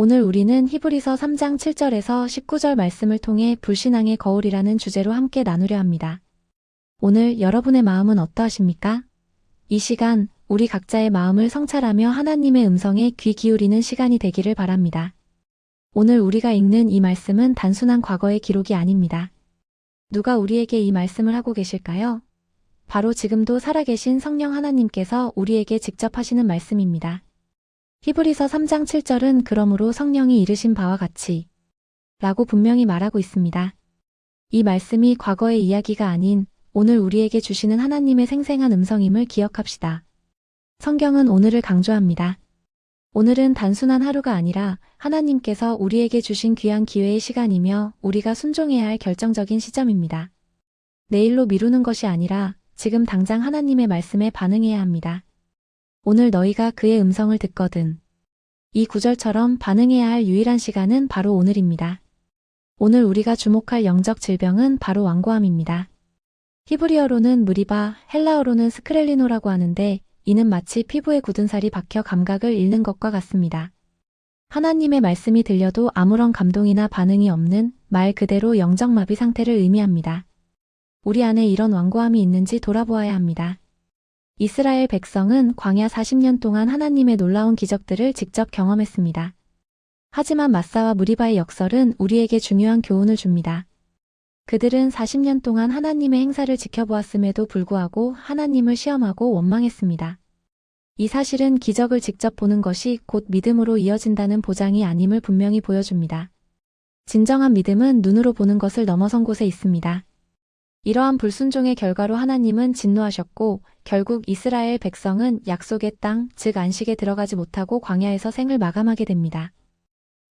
오늘 우리는 히브리서 3장 7절에서 19절 말씀을 통해 불신앙의 거울이라는 주제로 함께 나누려 합니다. 오늘 여러분의 마음은 어떠하십니까? 이 시간 우리 각자의 마음을 성찰하며 하나님의 음성에 귀 기울이는 시간이 되기를 바랍니다. 오늘 우리가 읽는 이 말씀은 단순한 과거의 기록이 아닙니다. 누가 우리에게 이 말씀을 하고 계실까요? 바로 지금도 살아계신 성령 하나님께서 우리에게 직접 하시는 말씀입니다. 히브리서 3장 7절은 그러므로 성령이 이르신 바와 같이 라고 분명히 말하고 있습니다. 이 말씀이 과거의 이야기가 아닌 오늘 우리에게 주시는 하나님의 생생한 음성임을 기억합시다. 성경은 오늘을 강조합니다. 오늘은 단순한 하루가 아니라 하나님께서 우리에게 주신 귀한 기회의 시간이며 우리가 순종해야 할 결정적인 시점입니다. 내일로 미루는 것이 아니라 지금 당장 하나님의 말씀에 반응해야 합니다. 오늘 너희가 그의 음성을 듣거든. 이 구절처럼 반응해야 할 유일한 시간은 바로 오늘입니다. 오늘 우리가 주목할 영적 질병은 바로 완고함입니다. 히브리어로는 무리바, 헬라어로는 스크렐리노라고 하는데 이는 마치 피부에 굳은 살이 박혀 감각을 잃는 것과 같습니다. 하나님의 말씀이 들려도 아무런 감동이나 반응이 없는 말 그대로 영적 마비 상태를 의미합니다. 우리 안에 이런 완고함이 있는지 돌아보아야 합니다. 이스라엘 백성은 광야 40년 동안 하나님의 놀라운 기적들을 직접 경험했습니다. 하지만 마사와 무리바의 역설은 우리에게 중요한 교훈을 줍니다. 그들은 40년 동안 하나님의 행사를 지켜보았음에도 불구하고 하나님을 시험하고 원망했습니다. 이 사실은 기적을 직접 보는 것이 곧 믿음으로 이어진다는 보장이 아님을 분명히 보여줍니다. 진정한 믿음은 눈으로 보는 것을 넘어선 곳에 있습니다. 이러한 불순종의 결과로 하나님은 진노하셨고 결국 이스라엘 백성은 약속의 땅, 즉 안식에 들어가지 못하고 광야에서 생을 마감하게 됩니다.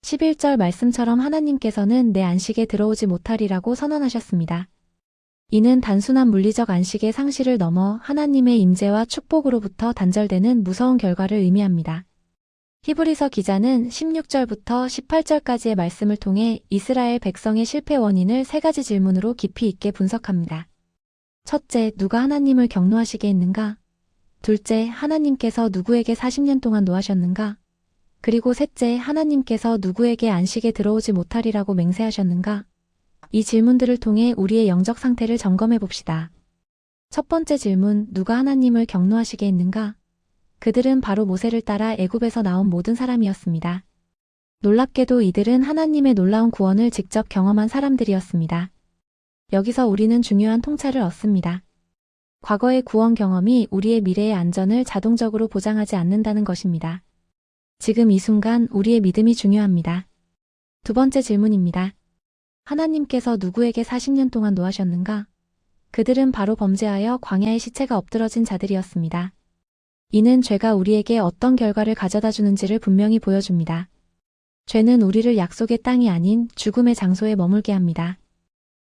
11절 말씀처럼 하나님께서는 내 안식에 들어오지 못하리라고 선언하셨습니다. 이는 단순한 물리적 안식의 상실을 넘어 하나님의 임재와 축복으로부터 단절되는 무서운 결과를 의미합니다. 히브리서 기자는 16절부터 18절까지의 말씀을 통해 이스라엘 백성의 실패 원인을 세 가지 질문으로 깊이 있게 분석합니다. 첫째, 누가 하나님을 경노하시게 했는가? 둘째, 하나님께서 누구에게 40년 동안 노하셨는가? 그리고 셋째, 하나님께서 누구에게 안식에 들어오지 못하리라고 맹세하셨는가? 이 질문들을 통해 우리의 영적 상태를 점검해 봅시다. 첫 번째 질문, 누가 하나님을 경노하시게 했는가? 그들은 바로 모세를 따라 애굽에서 나온 모든 사람이었습니다. 놀랍게도 이들은 하나님의 놀라운 구원을 직접 경험한 사람들이었습니다. 여기서 우리는 중요한 통찰을 얻습니다. 과거의 구원 경험이 우리의 미래의 안전을 자동적으로 보장하지 않는다는 것입니다. 지금 이 순간 우리의 믿음이 중요합니다. 두 번째 질문입니다. 하나님께서 누구에게 40년 동안 노하셨는가? 그들은 바로 범죄하여 광야의 시체가 엎드러진 자들이었습니다. 이는 죄가 우리에게 어떤 결과를 가져다 주는지를 분명히 보여줍니다. 죄는 우리를 약속의 땅이 아닌 죽음의 장소에 머물게 합니다.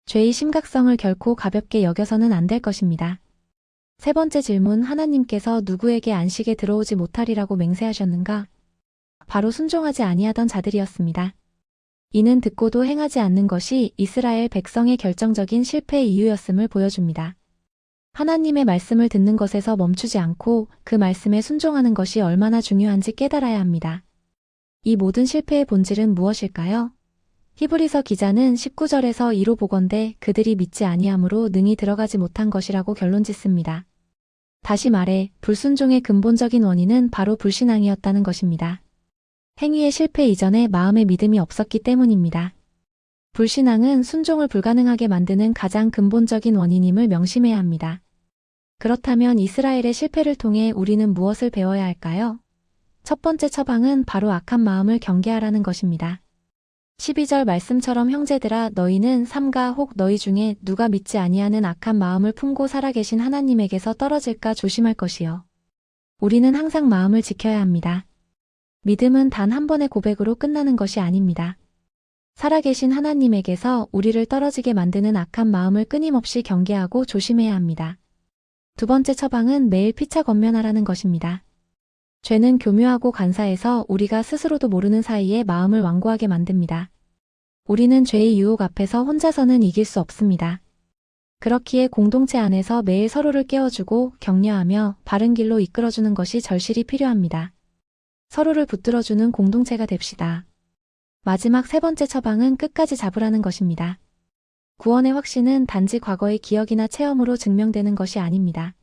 죄의 심각성을 결코 가볍게 여겨서는 안 될 것입니다. 세 번째 질문, 하나님께서 누구에게 안식에 들어오지 못하리라고 맹세하셨는가? 바로 순종하지 아니하던 자들이었습니다. 이는 듣고도 행하지 않는 것이 이스라엘 백성의 결정적인 실패의 이유였음을 보여줍니다. 하나님의 말씀을 듣는 것에서 멈추지 않고 그 말씀에 순종하는 것이 얼마나 중요한지 깨달아야 합니다. 이 모든 실패의 본질은 무엇일까요? 히브리서 기자는 19절에서 이로 보건대 그들이 믿지 아니함으로 능히 들어가지 못한 것이라고 결론짓습니다. 다시 말해 불순종의 근본적인 원인은 바로 불신앙이었다는 것입니다. 행위의 실패 이전에 마음의 믿음이 없었기 때문입니다. 불신앙은 순종을 불가능하게 만드는 가장 근본적인 원인임을 명심해야 합니다. 그렇다면 이스라엘의 실패를 통해 우리는 무엇을 배워야 할까요? 첫 번째 처방은 바로 악한 마음을 경계하라는 것입니다. 12절 말씀처럼 형제들아 너희는 삼가 혹 너희 중에 누가 믿지 아니하는 악한 마음을 품고 살아계신 하나님에게서 떨어질까 조심할 것이요. 우리는 항상 마음을 지켜야 합니다. 믿음은 단 한 번의 고백으로 끝나는 것이 아닙니다. 살아계신 하나님에게서 우리를 떨어지게 만드는 악한 마음을 끊임없이 경계하고 조심해야 합니다. 두 번째 처방은 매일 피차 권면하라는 것입니다. 죄는 교묘하고 간사해서 우리가 스스로도 모르는 사이에 마음을 완고하게 만듭니다. 우리는 죄의 유혹 앞에서 혼자서는 이길 수 없습니다. 그렇기에 공동체 안에서 매일 서로를 깨워주고 격려하며 바른 길로 이끌어주는 것이 절실히 필요합니다. 서로를 붙들어주는 공동체가 됩시다. 마지막 세 번째 처방은 끝까지 잡으라는 것입니다. 구원의 확신은 단지 과거의 기억이나 체험으로 증명되는 것이 아닙니다.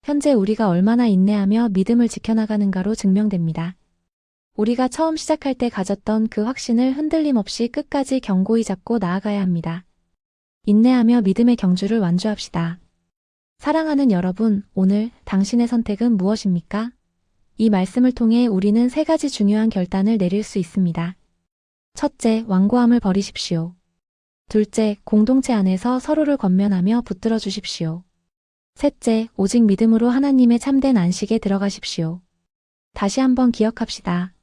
현재 우리가 얼마나 인내하며 믿음을 지켜나가는가로 증명됩니다. 우리가 처음 시작할 때 가졌던 그 확신을 흔들림 없이 끝까지 견고히 잡고 나아가야 합니다. 인내하며 믿음의 경주를 완주합시다. 사랑하는 여러분, 오늘 당신의 선택은 무엇입니까? 이 말씀을 통해 우리는 세 가지 중요한 결단을 내릴 수 있습니다. 첫째, 완고함을 버리십시오. 둘째, 공동체 안에서 서로를 권면하며 붙들어 주십시오. 셋째, 오직 믿음으로 하나님의 참된 안식에 들어가십시오. 다시 한번 기억합시다.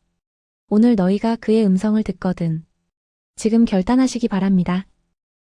오늘 너희가 그의 음성을 듣거든. 지금 결단하시기 바랍니다.